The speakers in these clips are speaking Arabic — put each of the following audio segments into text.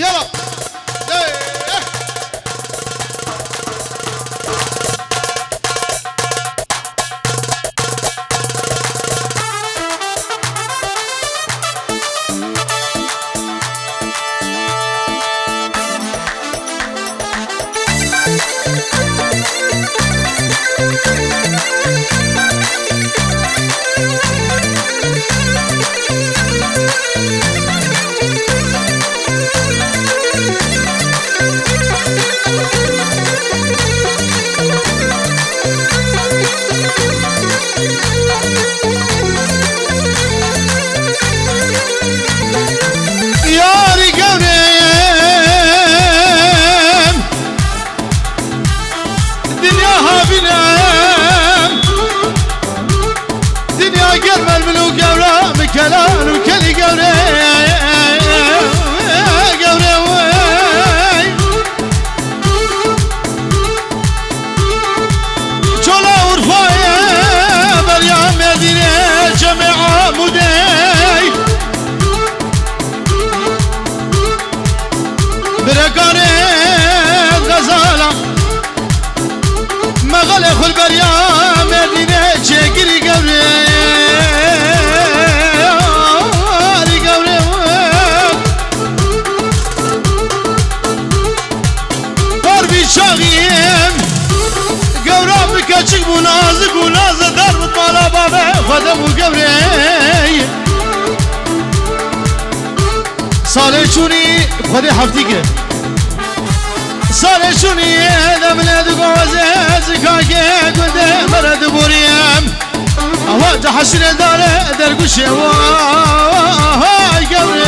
يلا كلام وكل قوري قوري جولا ورفايا بريا مدينة جميع مودي برقاني غزالة مغلق البريا مدينة جيقري قوري شاغيم قورا بكاتشك منازق ونازق دربط مالا بابا خدم وقوري صالح شوني بخدي حفتيك صالح شوني هذا من هذا قوازي زكاكي قد مرد بوريم أواجه حسن داره درقشي هاي قوري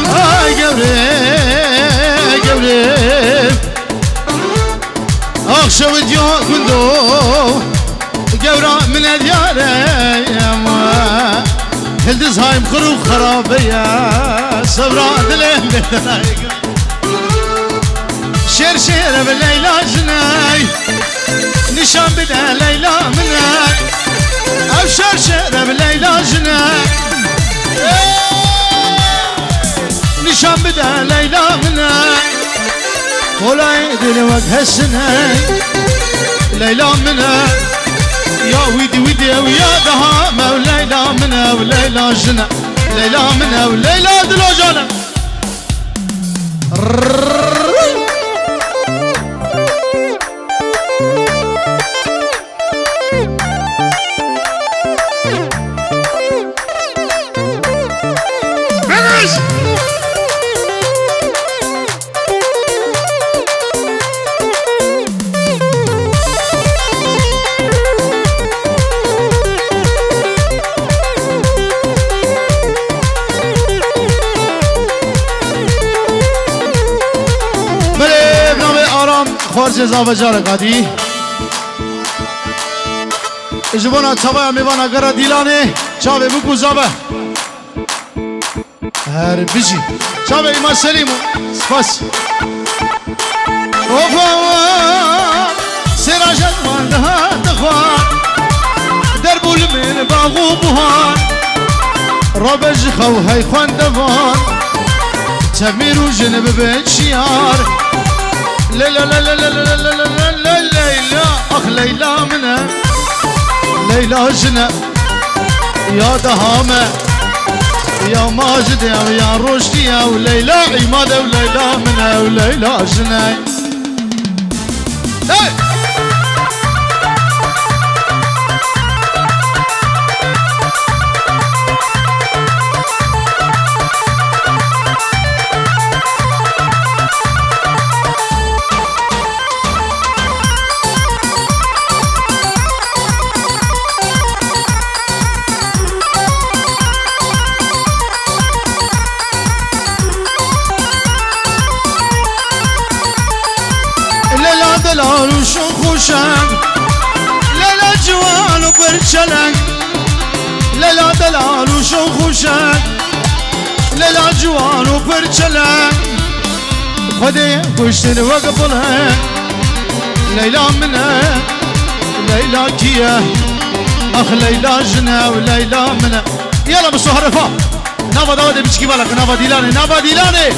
هاي قوري أخشى وديو كندو قورا من الديار ياما هلدز هاي مخروق خرابية صبرا دلين بدرايق شير شير بالليلة جناي نشان بدا ليلى مناي أو شير شير بالليلة جناي نشان بدا ليلى مناي ولا يدري وجه السنة ليلى منا يا ويدي ويدي ويا دهامة وليلى منا وليلى جنة ليلى منا وليلى دلوجانة خارج زاویه جارگادی جبونا چابا میوانا گرا دیلانه چابه بکو زابه هر بیجی چابه ایما سلیمو سپاس اوفا سراجت مانده دخوان در بول من باغو بوهان رابج خو هی خوان دوان تمیرو جنب بچیار لا لا لا لا لا لا لا لا لا ليلى اخ ليلى منها ليلى جنة يا دهامة يا ماجد يا رشدي يا وليلى عمادة وليلى منها وليلى جنة دلالو شو خوشم لالا جوانو برچلنگ لالا دلالو شو خوشم لالا جوانو برچلنگ خودی کشتن وقبله لیلا منه لیلا کیه اخ لیلا جنه و لیلا منه يلا بالسهرفة نافا داود بچکی بالك نافا ديلاني نافا ديلاني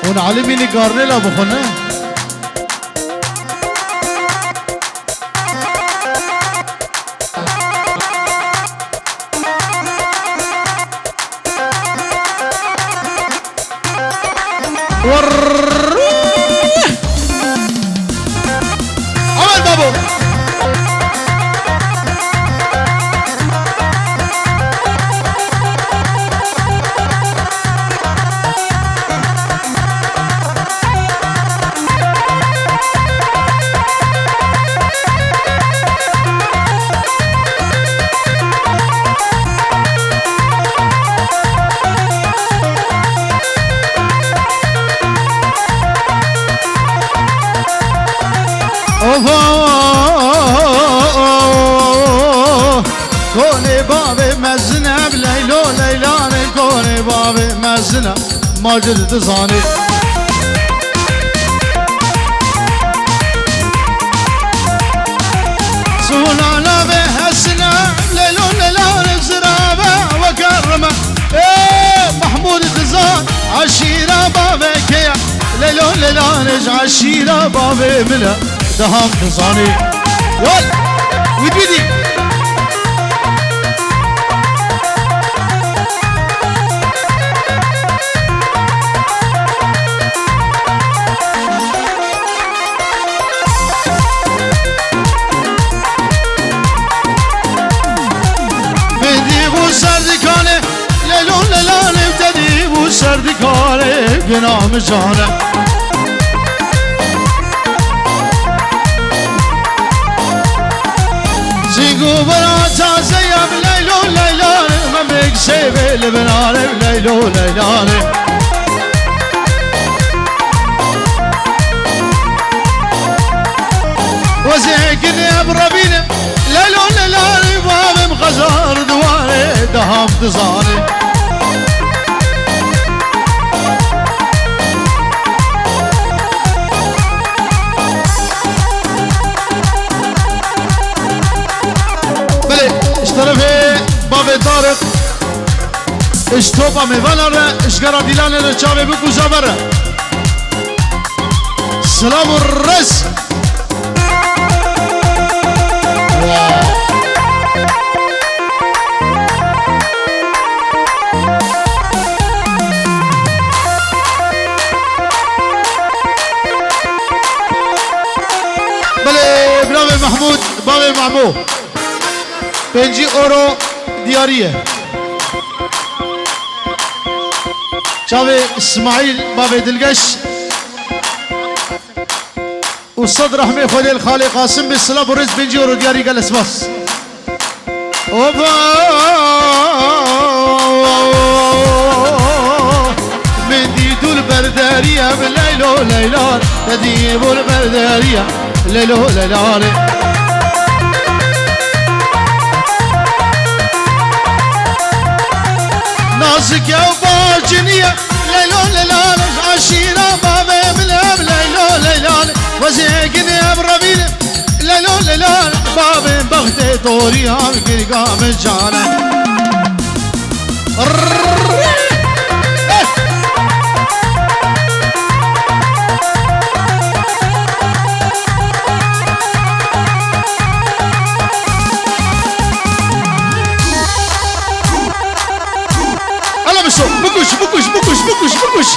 ونعلميني قارنيلا بخنا عمل بابو كوني بابي مزنة بليلو ليلاني كوني بابي مزنة ماجد تزاني سولانا بهسنا ليلو ليلاني زرابة وكرمة ايه محمود تزان عشيرة بابي كيا ليلو ليلاني عشيرة بابي ملا دهام تزاني يول ويدي سردكانه ليلون ليلانه بدي بو سردكانه بنام جانه زيقو براتا زياب ليلون ليلانه ما بيكسيبه لبنانه ليلون ليلانه وزيكني ابربينه ليلون ليلانه باب مخزار دوانه دهام تزاني بله اشترفه باب طارق اشتوبا ميفانر اشقرا ديلانه رچاوه بكو زبره سلام الرس محمود بابي معمو 5 اورو دياريه شافي اسماعيل بابي دلقش وصد رحمي خليل خالي قاسم بالسلام ورز 5 اورو دياري قال اسباس اوبا من ديدو البرداريه بالليل وليلان تديبو البرداريه ليلو ليلاني نازك يا باجنية ليلو ليلاني عشيرة بابي ملام ليلو ليلاني وزيقني ابربيني ليلو ليلاني بابي بغتي طوري هم قرقام الجانة بكوش بكوش بكوش بكوش بكوش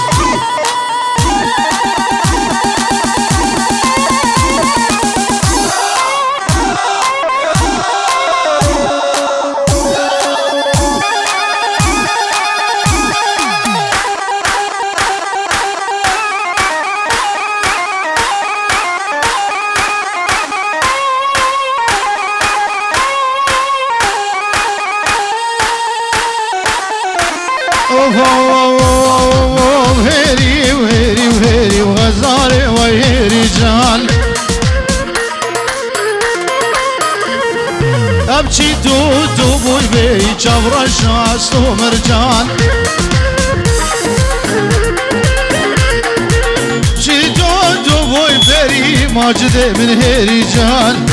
ماجد من هيري جان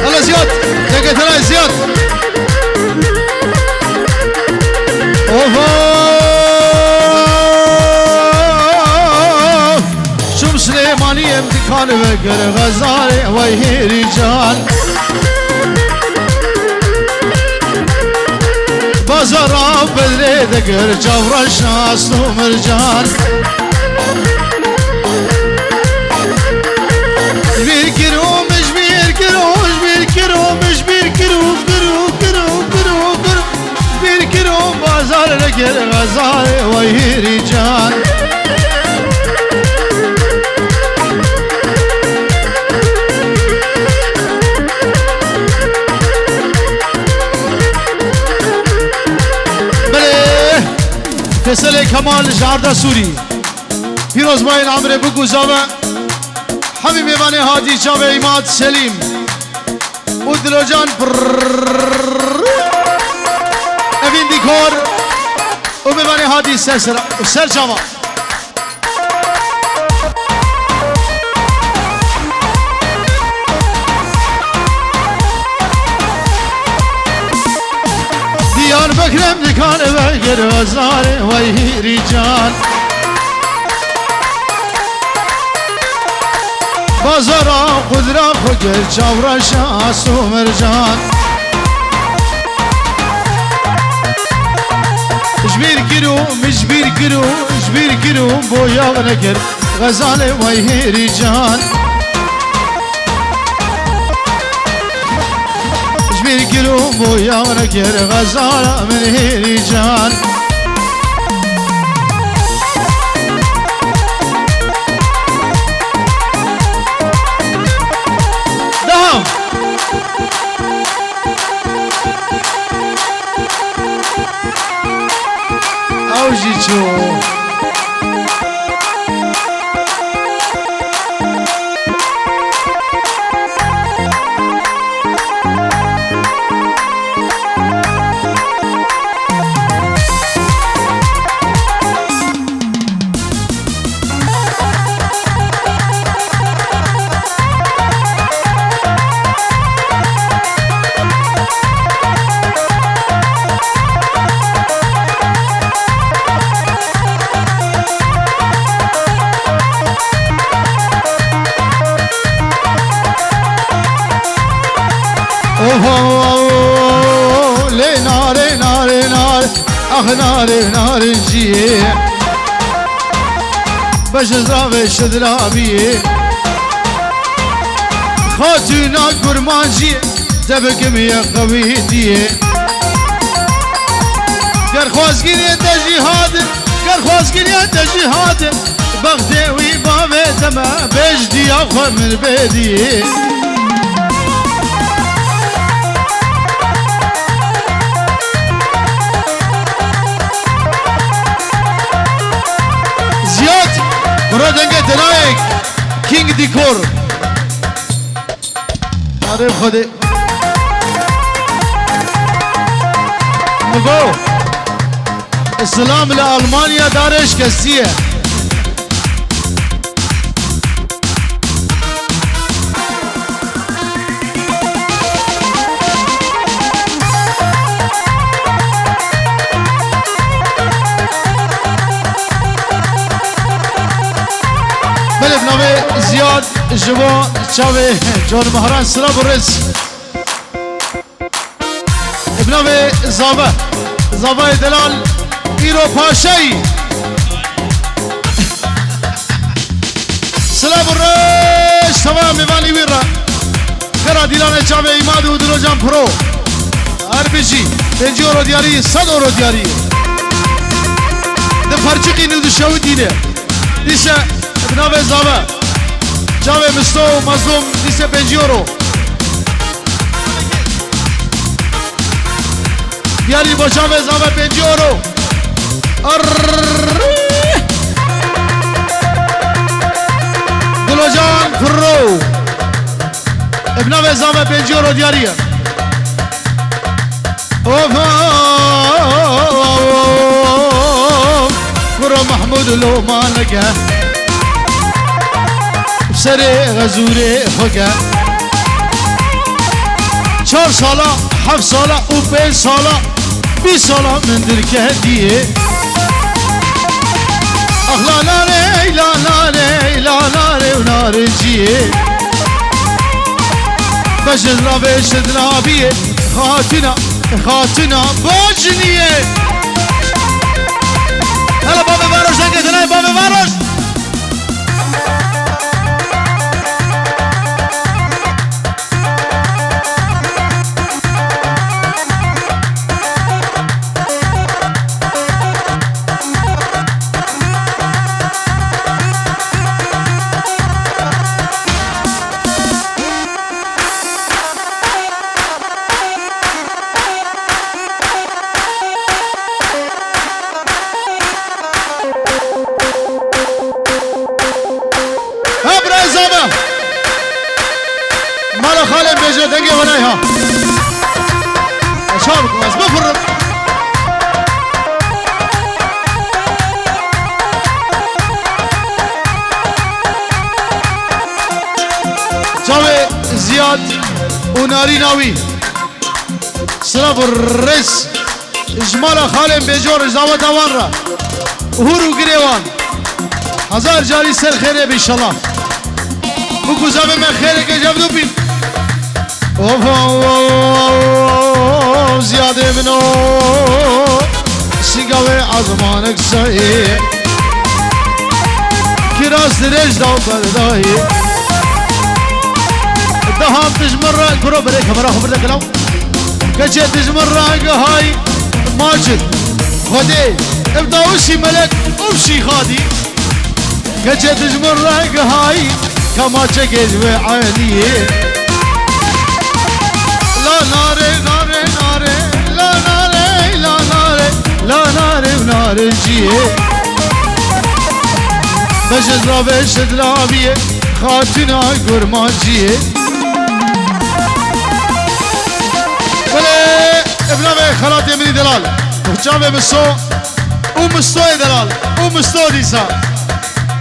هلا زياد دقت هلا زياد اوفا شوم سليماني امتكان وقر غزالي ويه رجال بازار بدري دقر جبر شاس ومرجان bir kilo mش bir kilo bir kilo mش bir kilo bir kilo bazar gel gazal vay rican bale fesele kemal jarda suri firoz bayin amre bu guzava حبيب ميواني هادي جاوي عماد سليم ودلوجان افين ديكور وميواني هادي سرسرة وسر جاوا ديار بكرم دكان بكر غزاري ويه رجال بازارا قدرا خجر چاورا شاس و مرجان جبیر گیرو بویا نکر غزال وی رجال جبیر گیرو بویا نکر غزال من رجال اوجيچو نارنجية باش زرافة شدرابية خاتونا قرمانجية تبكم يا قويتية قر خوازقين انت جهاد قر خوازقين انت جهاد بغدي ويبابي تما بجدي اخو من بيدي برادنگه تنایک کینگ دیکور عارف خودی مگو اسلام لألمانیا دارش کسیه زیاد جوا چاوه جان مهران سلام برس ابناوه زاوه دلال ایرو پاشایی سلام برس تمام میوانی ویرا کرا دیلان چاوه ایماد و دلو جان پرو عربیجی 5 euro دیاری 100 euro دیاری ده فرچقی ندو شاو دینه دیشه ابناوه زاوه جاوه مستو مظلوم دیسه 5 euro بیاری با جاوه زاوه 5 euro دلو جان فرو ابناوه زاوه 5 euro دیاریه كرة محمود لو ما لقى بسري غزوري فقا 4 سالة 7 سالة و 5 سالة 20 سالة من درك هدية لا ناري لا ناري لا ناري وناري جيه بجد رابي شدنا بيه خاتنا خاتنا باجنيه هلا بابا فاروش دنگه دنای بابا فاروش مالا خالي بيجي دنگه ونايها اشاركم بس بفرق جاوي زياد وناري ناوي سلاف الرس اجمالا خالي بيجور اجزاوة دوان را هورو گريوان 1000 جاري سر خيري بإنشالله بكو زابي من خيرك جابدو بين زيادة منو سيقاوي عظمانك ساي كراس دريج داو برداي دهام تجمر كرو بريك مرا خبر لك لو كجي تجمر هاي ماجد خدي ابداوشي ملك وبشي خادي كجي تجمر هاي كما تجيز وعاليه لا ناري ناري ناري لا ناري لا ناري لا ناري وناري جيه بجد رابش درابيه خاتنا قرما جيه بله ابنامي خلات يمني دلال وجامي مستو ومستو دلال ومستو ديسا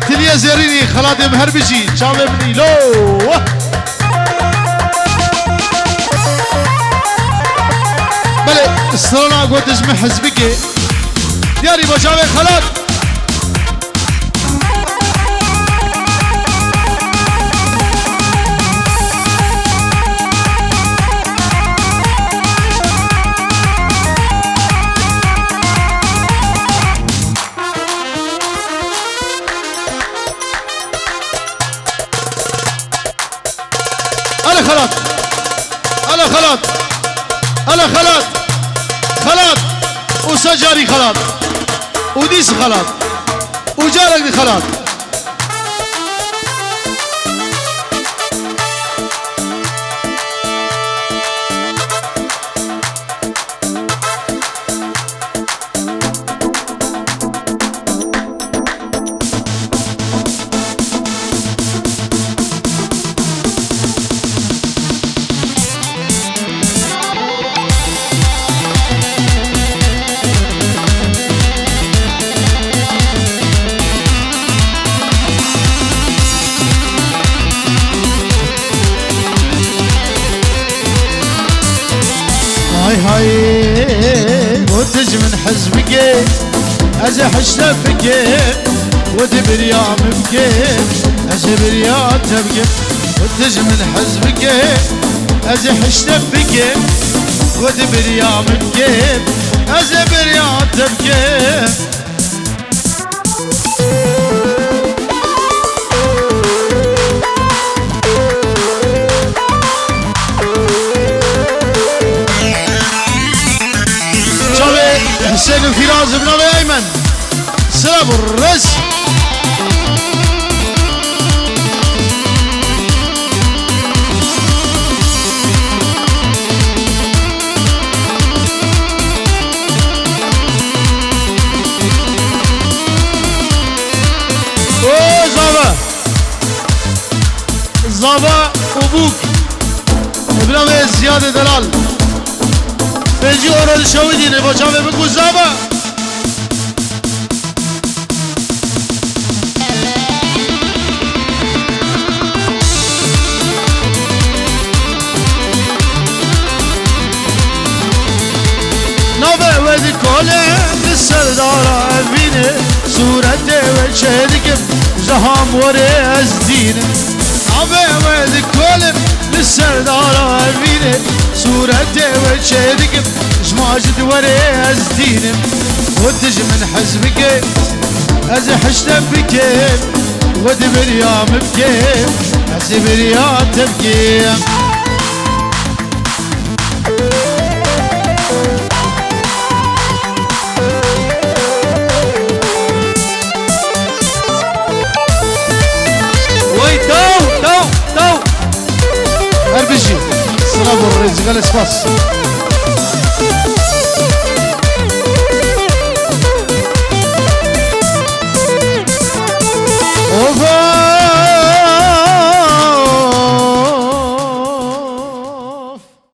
تليا زيريني خلات مهر بجي جامي مني لو بله الصلاة قد اجمع حزبك دياري بجاوي خلات أنا خلات أنا خلات أنا خلات خلات وسجاري خلات وديس خلات وجارك دي خلات هاي وتج من حزبك ازح شلفك وتبر يا مبكي ازبر يا تبكي وتج من حزبك ازح شلفك وتبر يا مبكي ازبر يا تبكي حسين الفراز بن ابي ايمن سلام الرز اوه زابا زابا وبوك ابن ابي زياد دلال بيجي ورا الشويدين بجامع بقوزابة نوبة ودي كولم للسردارة أبيني صورتي وشهدكم زهام وريز ديني نوبة ودي كولم للسردارة أبيني صورتي وشهدكم جماجد وريز ديني ودج من حزبك أزحشت بكيف ودي بريام بكيف أزي بريام تبكي تو اربجي صلاه الرزق الاسفاس